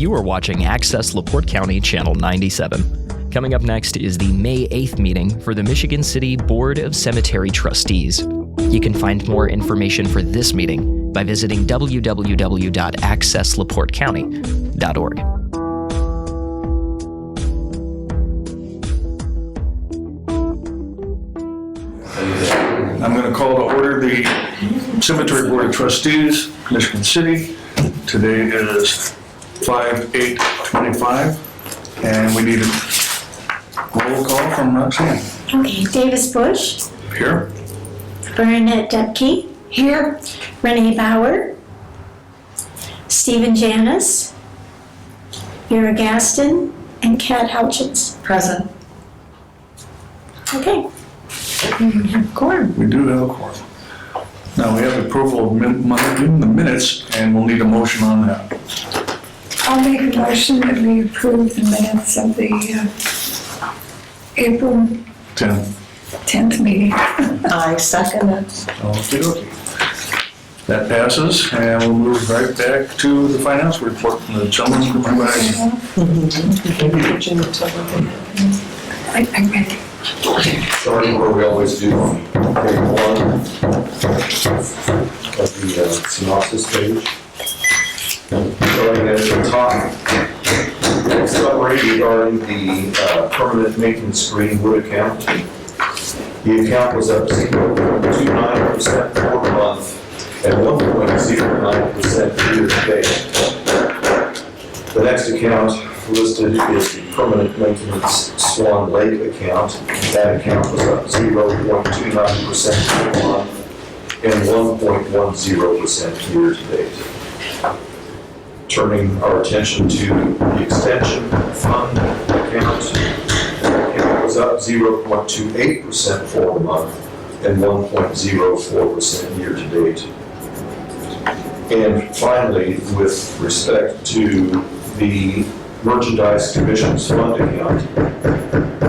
You are watching Access LaPorte County Channel 97. Coming up next is the May 8th meeting for the Michigan City Board of Cemetery Trustees. You can find more information for this meeting by visiting www.accesslaportecounty.org. I'm going to call to order the Cemetery Board of Trustees, Michigan City. Today is 5/8/25, and we need a roll call from Roxanne. Okay, Davis Bush. Here. Bernadette Depke. Here. Renee Bauer. Stephen Janis. Vera Gaston. And Kat Houchins. Present. Okay. We have a quorum. We do have a quorum. Now we have approval of the minutes, and we'll need a motion on that. I'll make a motion that we approve the minutes of the April 10th meeting. I second it. Okay. That passes, and we'll move right back to the finance report from the gentleman from my bag. I'm ready. Starting where we always do on page 1 of the synopsis page. Starting at the top, summary regarding the permanent maintenance Greenwood account. The account was up 0.29% for the month and 1.09% year to date. The next account listed is the permanent maintenance Swan Lake account. That account was up 0.29% for the month and 1.10% year to date. Turning our attention to the extension fund account. The account was up 0.28% for the month and 1.04% year to date. And finally, with respect to the merchandise commissions fund account,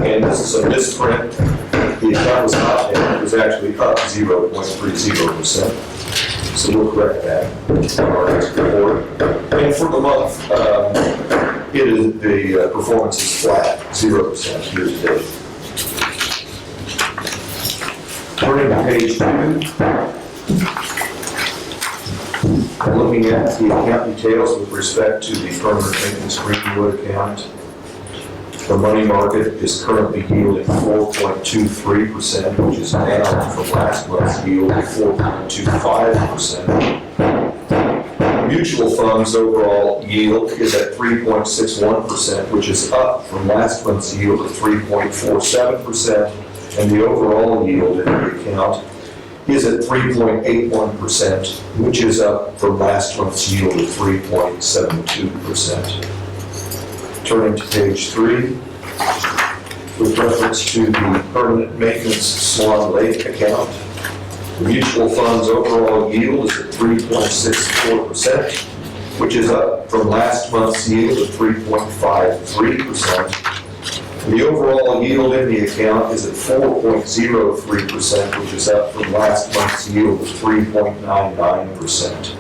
and this is a misprint, the account was not down, it was actually up 0.30%. So we'll correct that on our next report. And for the month, the performance is flat, 0% year to date. Turning to page 2. Looking at the account details with respect to the permanent maintenance Greenwood account, the money market is currently yielding 4.23%, which is down from last month's yield of 4.25%. Mutual funds overall yield is at 3.61%, which is up from last month's yield of 3.47%, and the overall yield in the account is at 3.81%, which is up from last month's yield of 3.72%. Turning to page 3, with reference to the permanent maintenance Swan Lake account, the mutual funds overall yield is at 3.64%, which is up from last month's yield of 3.53%. The overall yield in the account is at 4.03%, which is up from last month's yield of 3.99%.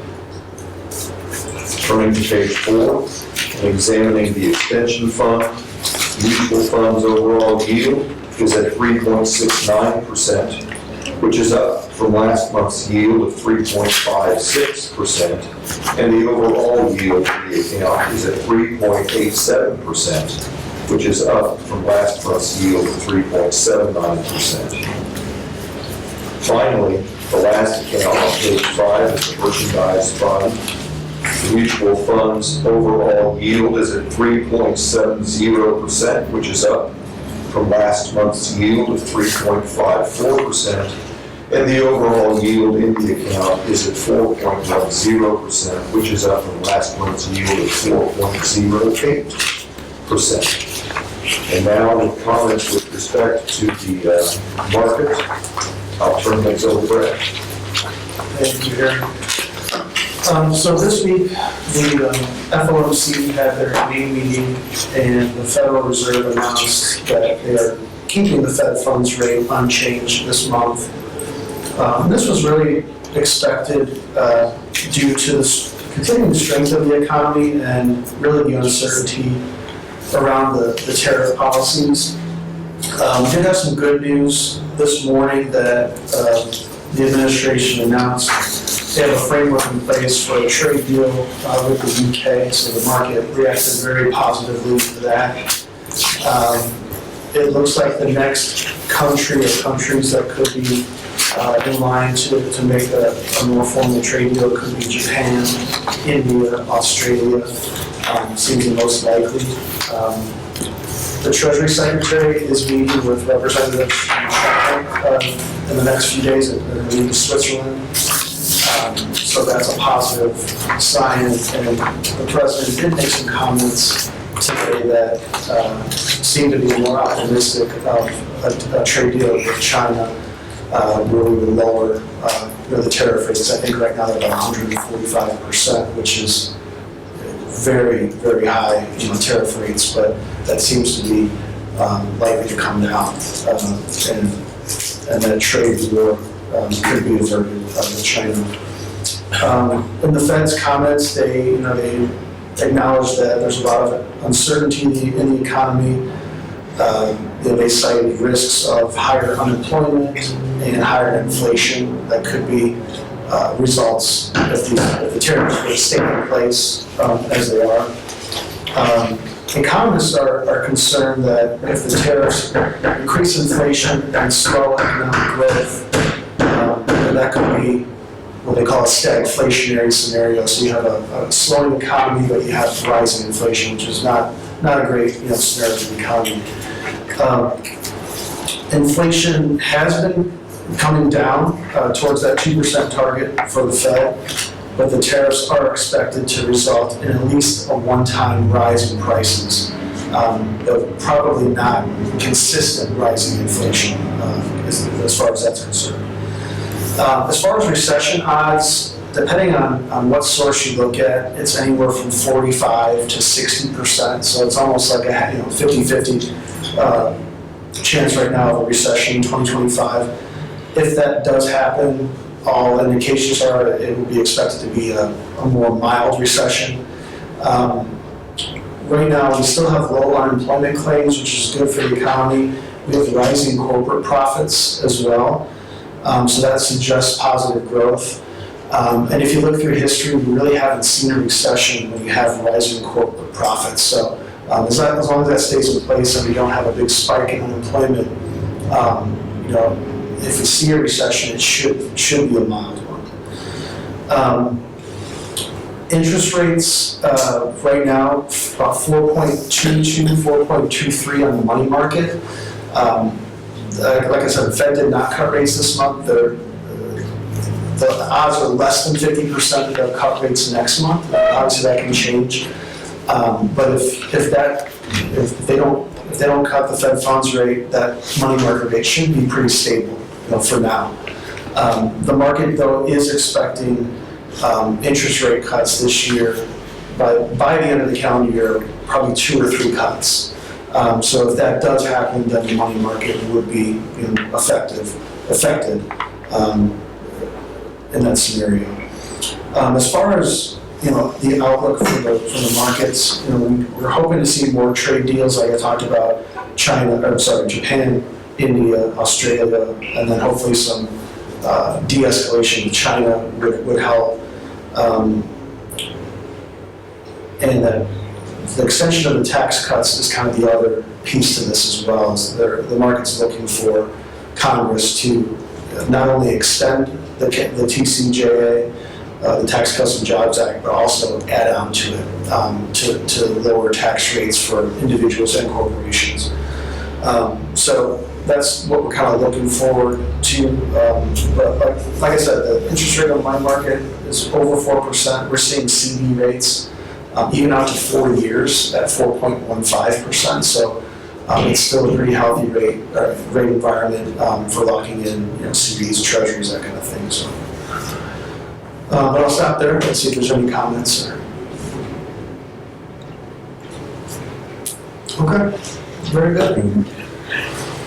Turning to page 4, and examining the extension fund, mutual funds overall yield is at 3.69%, which is up from last month's yield of 3.56%, and the overall yield in the account is at 3.87%. which is up from last month's yield of 3.79%. Finally, the last account on page 5 is the merchandise fund. The mutual funds overall yield is at 3.70%, which is up from last month's yield of 3.54%, and the overall yield in the account is at 4.10%, which is up from last month's yield of 4.08%. And now, with comments with respect to the market, I'll turn things over to Brett. Thank you, Aaron. So this week, the FOMC had their May meeting, and the Federal Reserve announced that they are keeping the Fed funds rate unchanged this month. This was really expected due to continuing strength of the economy and really the uncertainty around the tariff policies. We did have some good news this morning that the administration announced. They have a framework in place for a trade deal with the UK, so the market reacted very positively to that. It looks like the next country or countries that could be in line to make a more formal trade deal could be Japan, India, Australia, seems the most likely. The Treasury Secretary is meeting with representatives from China in the next few days. They're going to meet in Switzerland. So that's a positive sign. And the President did make some comments today that seem to be more optimistic of a trade deal with China, where we would lower the tariff rates. I think right now they're about 145%, which is very, very high tariff rates, but that seems to be likely to come down. And that trade war could be averted with China. In the Fed's comments, they acknowledge that there's a lot of uncertainty in the economy. They cited risks of higher unemployment and higher inflation that could be results if the tariffs stay in place as they are. Economists are concerned that if the tariffs increase inflation and slow economic growth, then that could be what they call a stagflationary scenario. So you have a slowing economy, but you have rising inflation, which is not a great scenario for the economy. Inflation has been coming down towards that 2% target for the Fed, but the tariffs are expected to result in at least a one-time rise in prices. But probably not consistent rising inflation as far as that's concerned. As far as recession odds, depending on what source you look at, it's anywhere from 45 to 60%. So it's almost like a 50-50 chance right now of a recession in 2025. If that does happen, all indications are it will be expected to be a more mild recession. Right now, we still have low unemployment claims, which is good for the economy. We have rising corporate profits as well. So that suggests positive growth. And if you look through history, we really haven't seen a recession when you have rising corporate profits. So as long as that stays in place and we don't have a big spike in unemployment, if we see a recession, it should be a mild one. Interest rates right now, about 4.22, 4.23 on the money market. Like I said, the Fed did not cut rates this month. The odds are less than 50% that they'll cut rates next month. Obviously, that can change. But if they don't cut the Fed funds rate, that money market rate should be pretty stable, for now. The market, though, is expecting interest rate cuts this year. By the end of the calendar year, probably 2 or 3 cuts. So if that does happen, then the money market would be affected in that scenario. As far as the outlook for the markets, we're hoping to see more trade deals, like I talked about, Japan, India, Australia, and then hopefully some de-escalation of China would help. And that the extension of the tax cuts is kind of the other piece to this as well. Is the market's looking for Congress to not only extend the TCJA, the Tax Cuts and Jobs Act, but also add on to it to lower tax rates for individuals and corporations. So that's what we're kind of looking forward to. But like I said, the interest rate on the money market is over 4%. We're seeing CD rates even out to 4 years at 4.15%. So it's still a pretty healthy rate environment for locking in CDs, treasuries, that kind of thing. So, but I'll stop there and see if there's any comments. Okay, very good.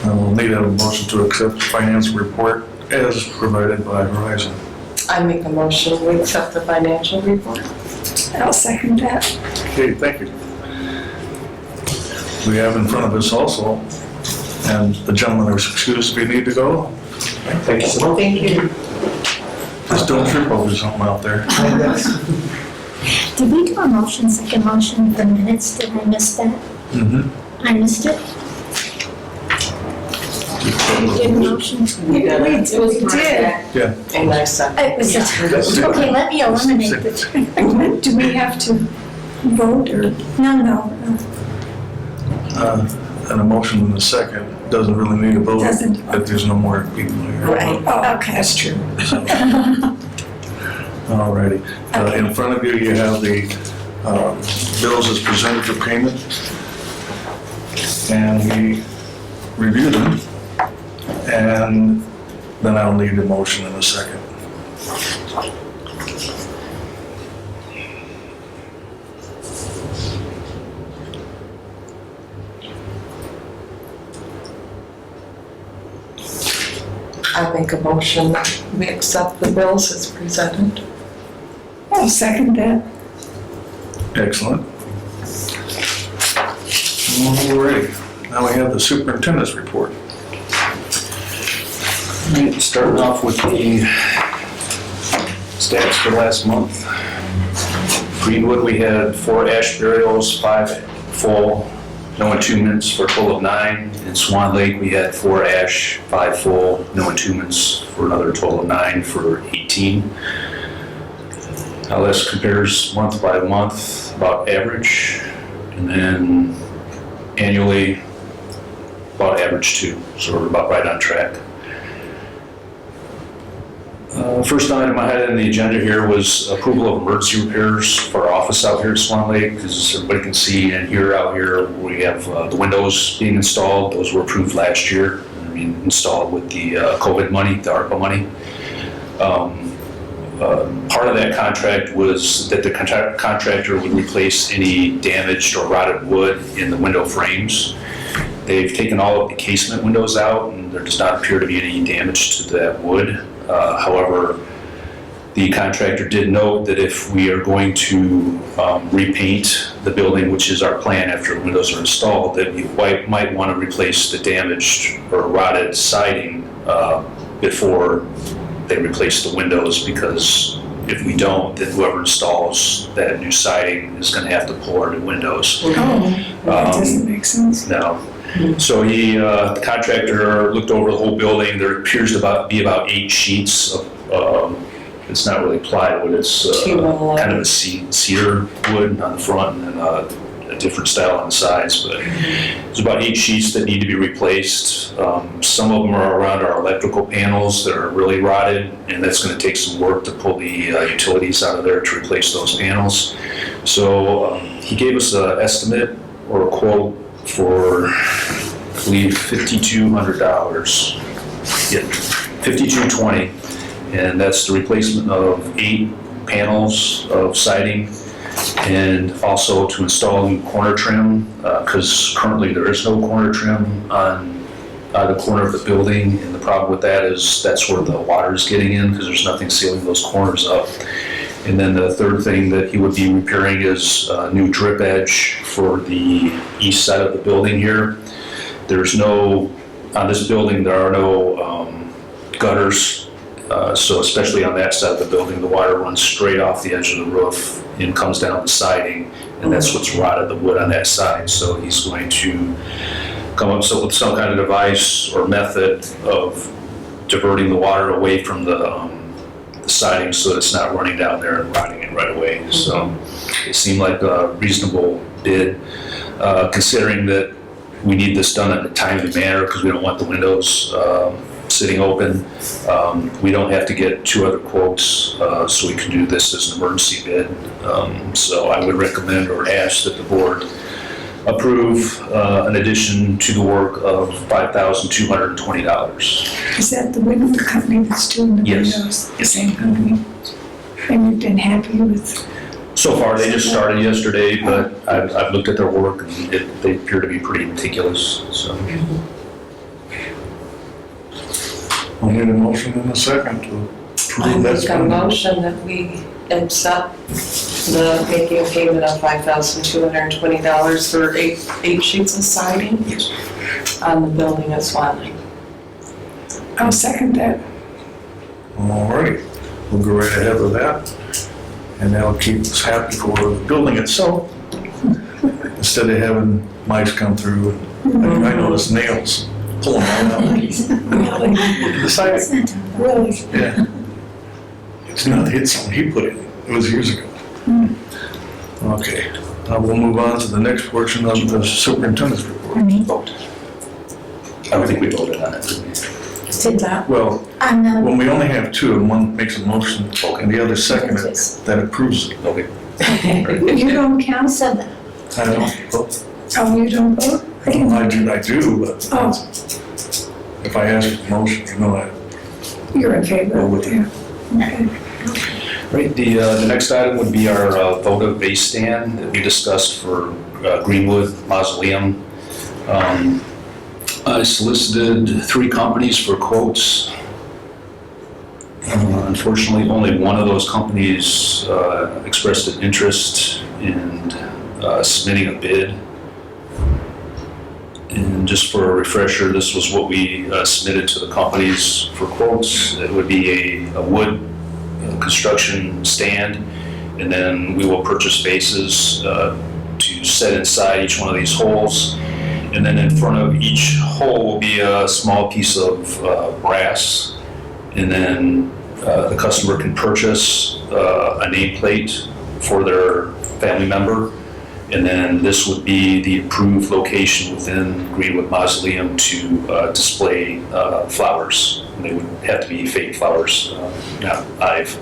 We'll need a motion to accept the financial report as provided by Verizon. I make a motion, we accept the financial report. I'll second that. Okay, thank you. We have in front of us also, and the gentleman is excused if you need to go. Thank you so much. Thank you. Just don't trip over something out there. Did we do a motion, second motion for minutes? Did I miss that? I missed it? We did a motion? We did. Yeah. And I second. It was, okay, let me eliminate the, Do we have to vote or? no. And a motion in a second doesn't really need a vote Doesn't. if there's no more people here. Right. Oh, okay. That's true. Alrighty. In front of you, you have the bills as presented for payment. And we review them. And then I'll need a motion in a second. I make a motion, we accept the bills as presented. I'll second that. Excellent. Alrighty. Now we have the superintendent's report. Right, starting off with the stats for last month. Greenwood, we had 4 ash burials, 5 full, no entombments for a total of 9. In Swan Lake, we had 4 ash, 5 full, no entombments for another total of 9 for 18. How this compares month by month, about average, and then annually, about average too, so we're about right on track. First item I had on the agenda here was approval of emergency repairs for our office out here at Swan Lake. As everybody can see and hear out here, we have the windows being installed. Those were approved last year, installed with the COVID money, the ARPA money. Part of that contract was that the contractor would replace any damaged or rotted wood in the window frames. They've taken all of the casement windows out, and there does not appear to be any damage to that wood. However, the contractor did note that if we are going to repaint the building, which is our plan after windows are installed, that we might want to replace the damaged or rotted siding before they replace the windows, because if we don't, then whoever installs that new siding is going to have to pull our new windows. Oh, that doesn't make sense. No. So the contractor looked over the whole building. There appears to be about 8 sheets of, it's not really plywood, it's kind of a cedar wood on the front and then a different style on the sides. But there's about 8 sheets that need to be replaced. Some of them are around our electrical panels that are really rotted, and that's going to take some work to pull the utilities out of there to replace those panels. So he gave us an estimate or a quote for, I believe, $5,200. Yeah, $5,220, and that's the replacement of 8 panels of siding, and also to install new corner trim, because currently there is no corner trim on the corner of the building, and the problem with that is that's where the water is getting in, because there's nothing sealing those corners up. And then the third thing that he would be repairing is a new drip edge for the east side of the building here. There's no, on this building, there are no gutters. So especially on that side of the building, the water runs straight off the edge of the roof and comes down the siding, and that's what's rotted the wood on that side. So he's going to come up with some kind of device or method of diverting the water away from the siding so that it's not running down there and rotting it right away. So it seemed like a reasonable bid, considering that we need this done in a timely manner because we don't want the windows sitting open. We don't have to get 2 other quotes, so we can do this as an emergency bid. So I would recommend or ask that the board approve an addition to the work of $5,220. Is that the window company that's doing the Yes. windows? The same company? And you've been happy with? So far, they just started yesterday, but I've looked at their work and they appear to be pretty meticulous, so. We'll need a motion in a second to approve that. make a motion that we accept the making payment of $5,220 for eight sheets of siding on the building at Swan Lake. I'll second that. All right, we'll go right ahead with that. And that'll keep us happy for the building itself. Instead of having mice come through, and I noticed nails pulling right out. Really, The siding, really. yeah. It's not, it's something he put in, it was years ago. Okay, we'll move on to the next portion of the superintendent's report. Vote. I don't think we voted on it, did we? Did that? Well, On the, when we only have two and one makes a motion and the other second it, that approves it. Okay. You don't count? so the, I don't vote. Oh, you don't vote? I do, but Oh, if I ask for the motion, you know, you're in favor. Go with it. Yeah. Okay. Right, the next item would be our votive base stand that we discussed for Greenwood Mausoleum. I solicited 3 companies for quotes. Unfortunately, only one of those companies expressed an interest in submitting a bid. And just for a refresher, this was what we submitted to the companies for quotes. It would be a wood construction stand, and then we will purchase bases to set inside each one of these holes. And then in front of each hole will be a small piece of brass. And then the customer can purchase a nameplate for their family member. And then this would be the approved location within Greenwood Mausoleum to display flowers. And they would have to be fake flowers, not live.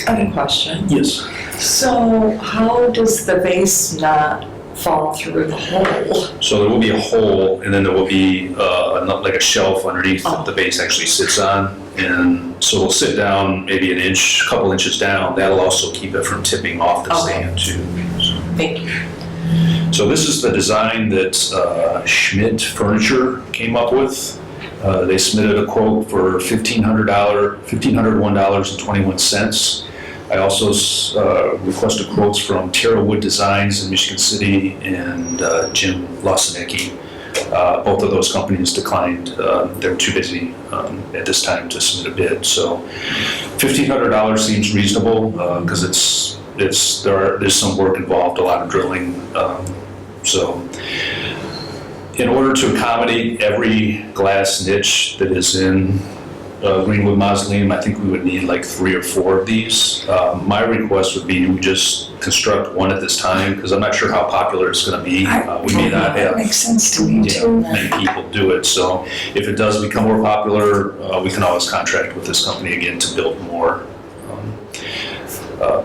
I have a question. Yes. So how does the vase not fall through the hole? So there will be a hole, and then there will be like a shelf underneath that the base actually sits on. And so it'll sit down maybe an inch, a couple inches down. That'll also keep it from tipping off the stand too. So. Thank you. So this is the design that Schmidt Furniture came up with. They submitted a quote for $1,501.21. I also requested quotes from Terra Wood Designs in Michigan City and Jim Losinecki. Both of those companies declined. They're too busy at this time to submit a bid. So $1,500 seems reasonable because there's some work involved, a lot of drilling. So in order to accommodate every glass niche that is in Greenwood Mausoleum, I think we would need like 3 or 4 of these. My request would be to just construct one at this time, because I'm not sure how popular it's going to be. We may not That have makes sense to me too. many people do it. So if it does become more popular, we can always contract with this company again to build more.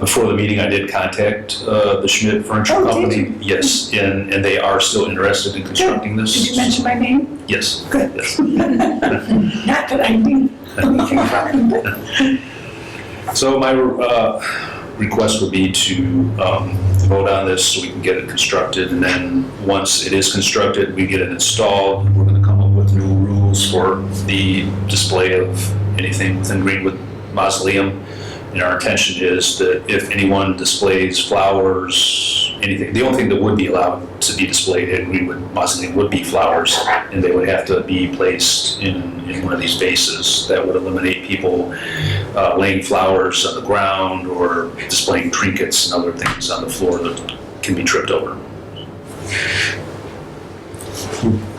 Before the meeting, I did contact the Schmidt Furniture Oh, did Company. you? Yes, and they are still interested in constructing this. Did you mention my name? Yes. Good. Yes. Not that I need anything from him, but So my request would be to vote on this so we can get it constructed, and then once it is constructed, we get it installed. We're going to come up with new rules for the display of anything within Greenwood Mausoleum. And our intention is that if anyone displays flowers, anything, the only thing that would be allowed to be displayed in Greenwood Mausoleum would be flowers, and they would have to be placed in one of these vases. That would eliminate people laying flowers on the ground or displaying trinkets and other things on the floor that can be tripped over.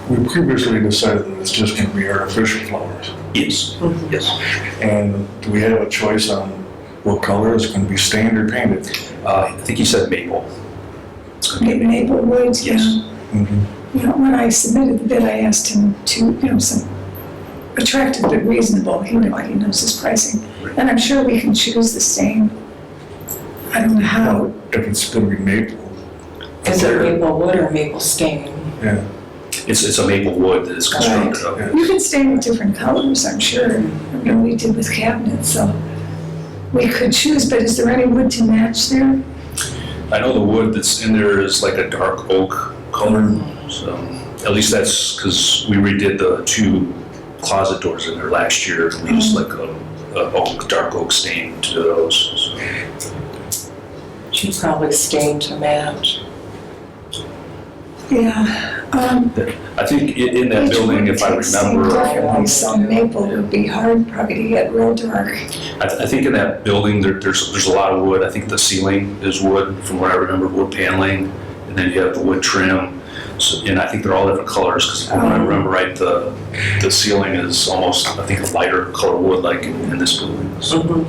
We previously decided that it's just going to be artificial flowers. Yes, yes. And do we have a choice on what color? Is it going to be stained or painted? I think you said maple. It's gonna be Maple Woods, yeah. Yes. Mhm. You know, when I submitted the bid, I asked him to, some attractive but reasonable. He knows his pricing. And I'm sure we can choose the same. I don't know how. If it's going to be maple. Is it maple wood or maple stain? Yeah. It's a maple wood that is constructed of. Yeah. You can stain with different colors, I'm sure. We did with cabinets, so we could choose, but is there any wood to match there? I know the wood that's in there is like a dark oak color, so at least that's because we redid the 2 closet doors in there last year, and we just like a dark oak stain to those. So. She's probably stained to match. Yeah. I think in that building, if I remember, Definitely some maple would be hard probably to get real dark. I think in that building there's a lot of wood. I think the ceiling is wood, from what I remember, wood paneling, and then you have the wood trim. So, and I think they're all different colors, because when I remember right, the ceiling is almost, I think, a lighter color wood like in this building. So.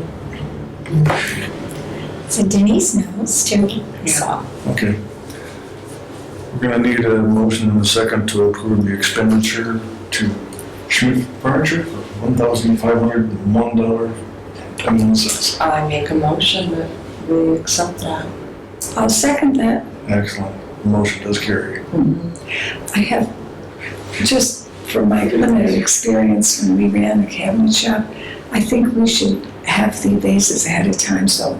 So Denise knows too, so. Okay. We're gonna need a motion and a second to approve the expenditure to Schmidt Furniture for $1,501.21. I make a motion that we accept that. I'll second that. Excellent. The motion does carry. I have, just from my limited experience when we ran the cabinet shop, I think we should have the vases ahead of time so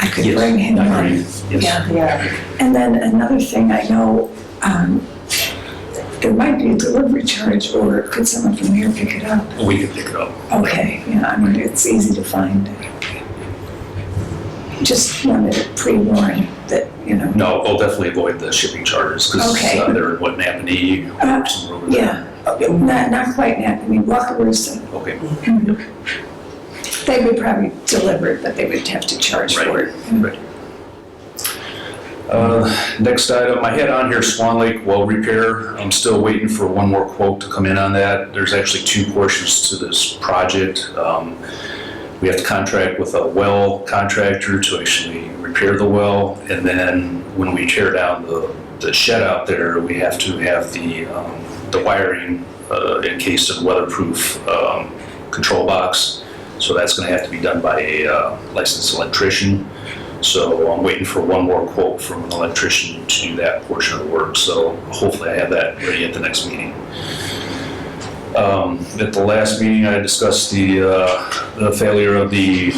I could Yes, bring him I one. agree. Yes. Yeah. And then another thing, I know there might be a delivery charge, or could someone from here pick it up? We can pick it up. Okay, yeah, I mean, it's easy to find. Just wanted to pre-warn that, you know. No, we'll definitely avoid the shipping charges, because Okay. they're in what, Napanee? Somewhere over there. Yeah, not quite yet, I mean, Wakarusa. Okay. They would probably deliver it, but they would have to charge for it. Right. Next item, I had on here Swan Lake well repair. I'm still waiting for one more quote to come in on that. There's actually two portions to this project. We have to contract with a well contractor to actually repair the well, and then when we tear down the shed out there, we have to have the wiring encased in weatherproof control box. So that's going to have to be done by a licensed electrician. So I'm waiting for one more quote from an electrician to do that portion of the work. So hopefully I have that ready at the next meeting. At the last meeting, I discussed the failure of the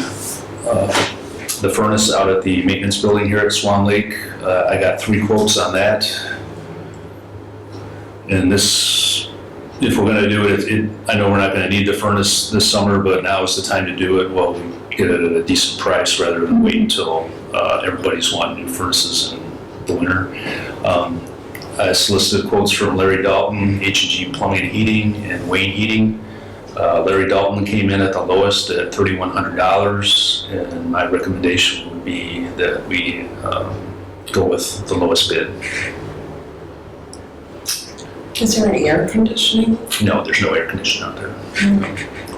furnace out at the maintenance building here at Swan Lake. I got 3 quotes on that. And this, if we're going to do it, I know we're not going to need the furnace this summer, but now is the time to do it while we get it at a decent price rather than wait until everybody's wanting new furnaces in the winter. I solicited quotes from Larry Dalton, H&G Plumbing and Heating, and Wayne Heating. Larry Dalton came in at the lowest at $3,100, and my recommendation would be that we go with the lowest bid. Is there any air conditioning? No, there's no air conditioning out there.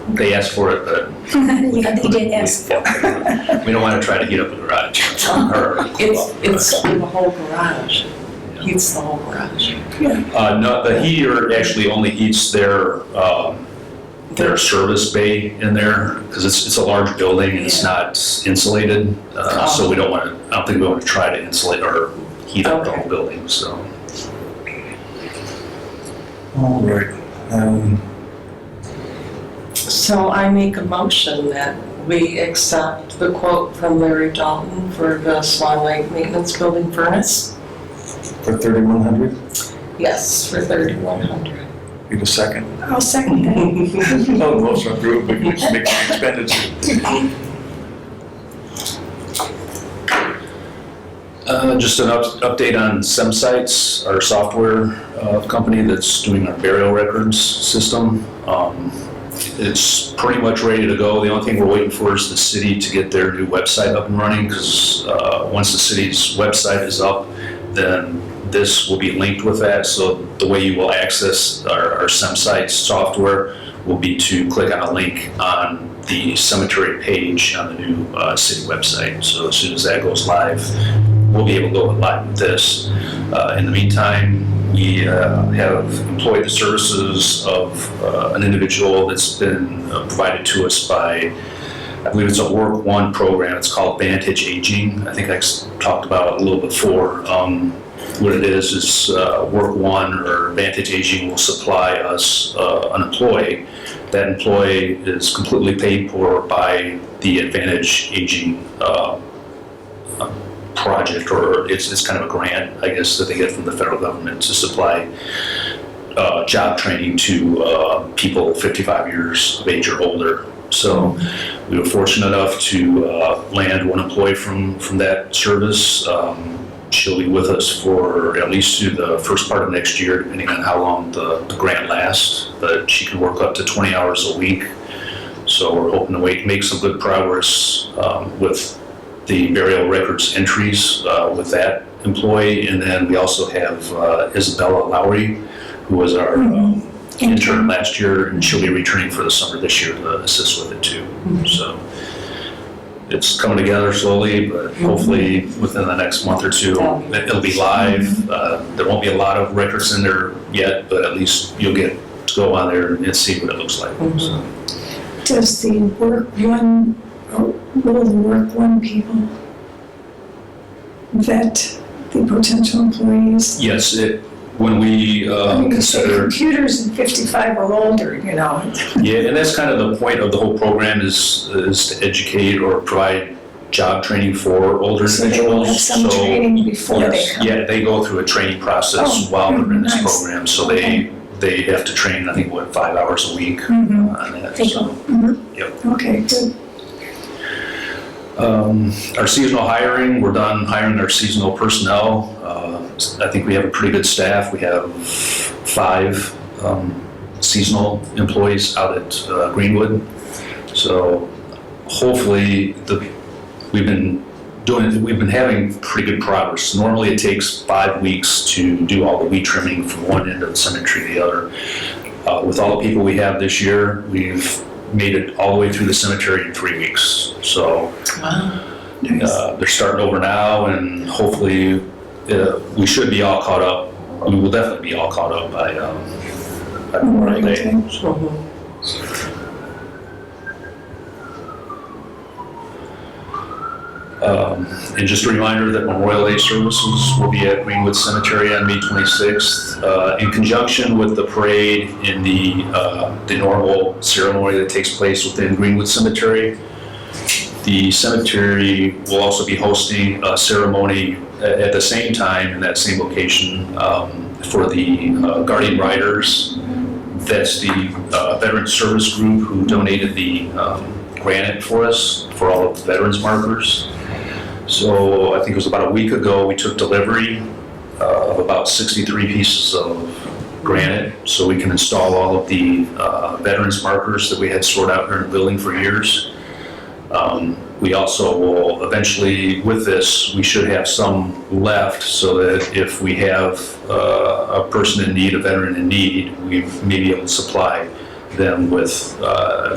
They asked for it, but Yeah, they did ask. we don't want to try to heat up a garage. It's in the whole garage. Heats the whole garage. No, the heater actually only heats their service bay in there, because it's a large building and it's not insulated. So we don't want to, I don't think we want to try to insulate or heat up the whole building, so. All right. So I make a motion that we accept the quote from Larry Dalton for the Swan Lake Maintenance Building furnace. For $3,100, Yes, for $3,100. need a second. I'll second that. Oh, motion approved, we can make the expenditure. Just an update on SemSites, our software company that's doing our burial records system. It's pretty much ready to go. The only thing we're waiting for is the city to get their new website up and running, because once the city's website is up, then this will be linked with that. So the way you will access our SemSites software will be to click on a link on the cemetery page on the new city website. So as soon as that goes live, we'll be able to go live with this. In the meantime, we have employed the services of an individual that's been provided to us by, I believe it's a Work One program. It's called Vantage Aging. I think I talked about it a little before. What it is Work One or Vantage Aging will supply us an employee. That employee is completely paid for by the Advantage Aging project, or it's kind of a grant, I guess, that they get from the federal government to supply job training to people 55 years of age or older. So we were fortunate enough to land one employee from that service. She'll be with us for at least through the first part of next year, depending on how long the grant lasts. But she can work up to 20 hours a week. So we're hoping to make some good progress with the burial records entries with that employee. And then we also have Isabella Lowry, who was our intern last year, and she'll be returning for the summer this year to assist with it too. So it's coming together slowly, but hopefully within the next month or two, it'll be live. There won't be a lot of records in there yet, but at least you'll get to go on there and see what it looks like. So. Does the will the work one people vet the potential employees? Yes, when we consider computers and 55 or older, you know. Yeah, and that's kind of the point of the whole program is to educate or provide job training for older So individuals. they will have some training before they come. Yeah, they go through a training process while they're in this program. So they have to train, I think, 5 hours a week on that. So, yep. Okay, good. Our seasonal hiring, we're done hiring our seasonal personnel. I think we have a pretty good staff. We have 5 seasonal employees out at Greenwood. So hopefully we've been having pretty good progress. Normally it takes 5 weeks to do all the weed trimming from one end of the cemetery to the other. With all the people we have this year, we've made it all the way through the cemetery in 3 weeks. So they're starting over now, and hopefully we should be all caught up. We will definitely be all caught up by Memorial Day. And just a reminder that Memorial Day services will be at Greenwood Cemetery on May 26th, in conjunction with the parade and the normal ceremony that takes place within Greenwood Cemetery. The cemetery will also be hosting a ceremony at the same time in that same location for the Guardian Riders. That's the veteran service group who donated the granite for us for all of the veterans markers. So I think it was about a week ago, we took delivery of about 63 pieces of granite so we can install all of the veterans markers that we had stored out here in the building for years. We also will eventually, with this, we should have some left so that if we have a person in need, a veteran in need, we may be able to supply them with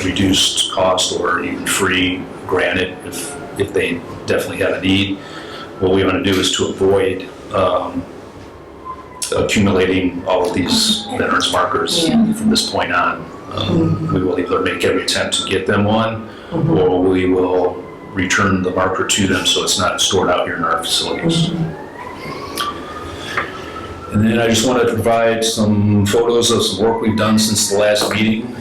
reduced cost or even free granite if they definitely have a need. What we want to do is to avoid accumulating all of these veterans markers from this point on. We will either make every attempt to get them one, or we will return the marker to them so it's not stored out here in our facilities. And then I just wanted to provide some photos of some work we've done since the last meeting.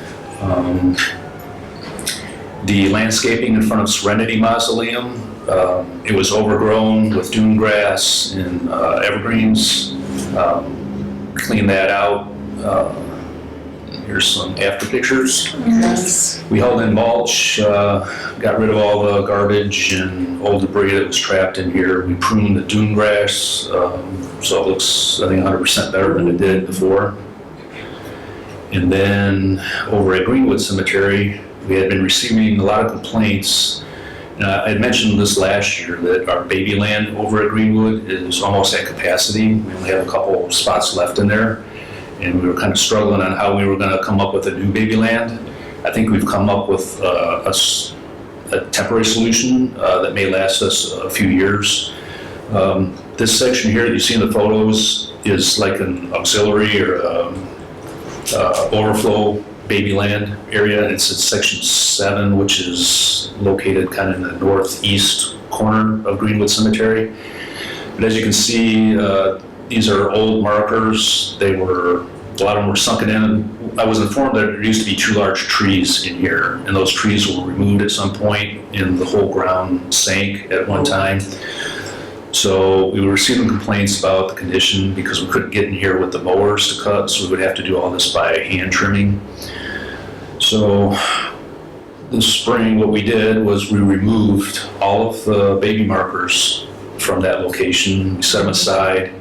The landscaping in front of Serenity Mausoleum, it was overgrown with dune grass and evergreens. Cleaned that out. Here's some after pictures. Yes. We held in mulch, got rid of all the garbage and old debris that was trapped in here. We pruned the dune grass, so it looks, I think, 100% better than it did before. And then over at Greenwood Cemetery, we had been receiving a lot of complaints. I had mentioned this last year that our baby land over at Greenwood is almost at capacity. We only have a couple spots left in there. And we were kind of struggling on how we were going to come up with a new baby land. I think we've come up with a temporary solution that may last us a few years. This section here that you see in the photos is like an auxiliary or overflow baby land area. It's at section 7, which is located kind of in the northeast corner of Greenwood Cemetery. But as you can see, these are old markers. A lot of them were sunken in. I was informed that there used to be 2 large trees in here, and those trees were removed at some point, and the whole ground sank at one time. So we were receiving complaints about the condition because we couldn't get in here with the mowers to cut, so we would have to do all this by hand trimming. So this spring, what we did was we removed all of the baby markers from that location, we set them aside,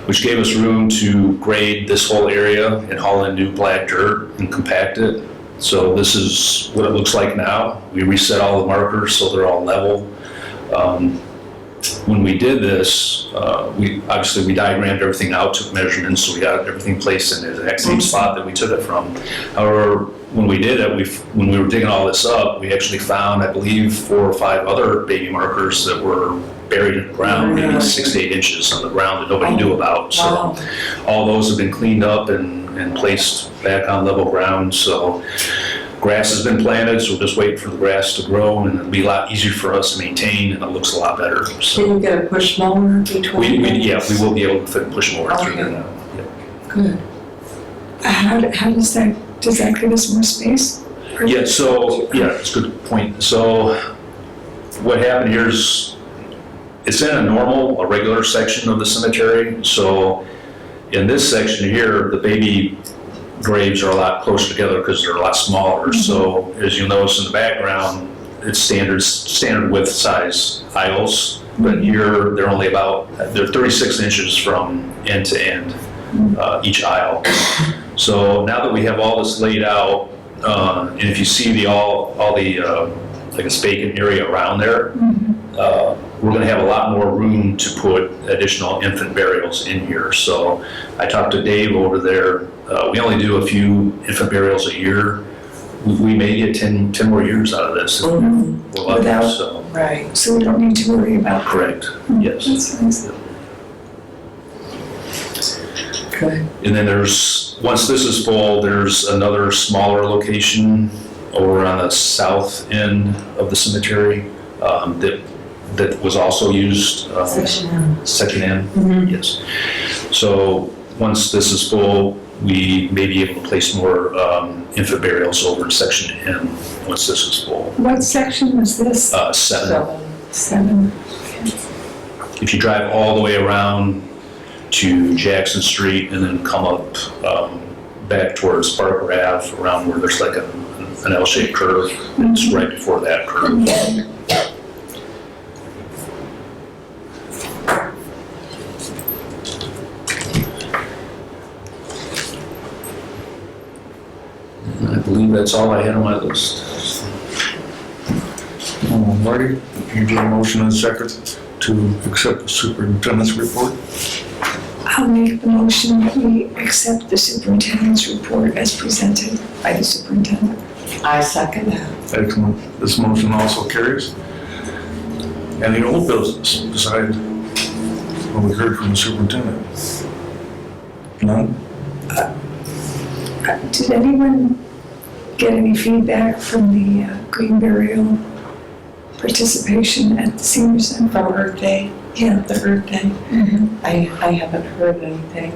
which gave us room to grade this whole area and haul in new black dirt and compact it. So this is what it looks like now. We reset all the markers so they're all level. When we did this, we diagrammed everything out, took measurements, so we got everything placed in the exact same spot that we took it from. However, when we did it, when we were digging all this up, we actually found, I believe, 4 or 5 other baby markers that were buried in the ground, maybe 6 to 8 inches on the ground that nobody knew about. So all those have been cleaned up and placed back on level ground. So grass has been planted, so we're just waiting for the grass to grow, and it'll be a lot easier for us to maintain, and it looks a lot better. So Can you get a push mower between? we will be able to fit a push mower through there now. Yeah. Good. How does that give us more space? Yeah, so, it's a good point. So what happened here is, it's in a regular section of the cemetery. So in this section here, the baby graves are a lot closer together because they're a lot smaller. So as you'll notice in the background, it's standard width size aisles, but here they're only they're 36 inches from end to end, each aisle. So now that we have all this laid out, and if you see all the like a vacant area around there, we're going to have a lot more room to put additional infant burials in here. So I talked to Dave over there. We only do a few infant burials a year. We may get 10 more years out of this. If we're lucky, so. Right. So we don't need to worry about. Correct, yes. That's nice. Good. And then once this is full, there's another smaller location over on the south end of the cemetery that was also used. Section M. Yes. So once this is full, we may be able to place more infant burials over in Section M once this is full. What section was this? 7. 7. If you drive all the way around to Jackson Street and then come up back towards Parker Ave, around where there's like an L-shaped curve, it's right before that curve. I believe that's all I had on my list. Marty, you get a motion and a second to accept the superintendent's report? I'll make the motion that we accept the superintendent's report as presented by the superintendent. I second that. Excellent. This motion also carries. Any old business besides what we heard from the superintendent? None? Did anyone get any feedback from the green burial participation at the senior center? From Earth Day? Yeah. The Earth Day? I haven't heard anything.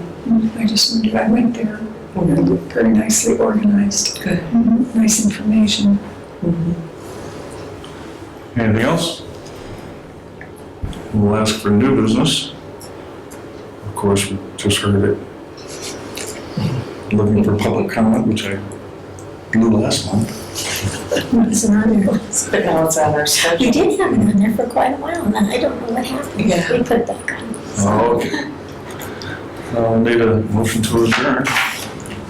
I just wondered, I went there, very nicely organized. Good. Nice information. Anything else? We'll ask for new business. Of course, we just heard it. Looking for public comment, which I blew last month. Wasn't on there. But now it's on our We schedule. did have it on there for quite a while, and then I don't know what happened. Yeah. We put it back on. Oh, okay. Need a motion to adjourn.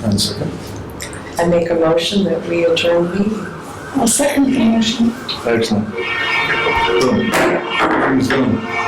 And second. I make a motion that we adjourn the meeting. I'll second the motion. Excellent. Boom. Everything's done.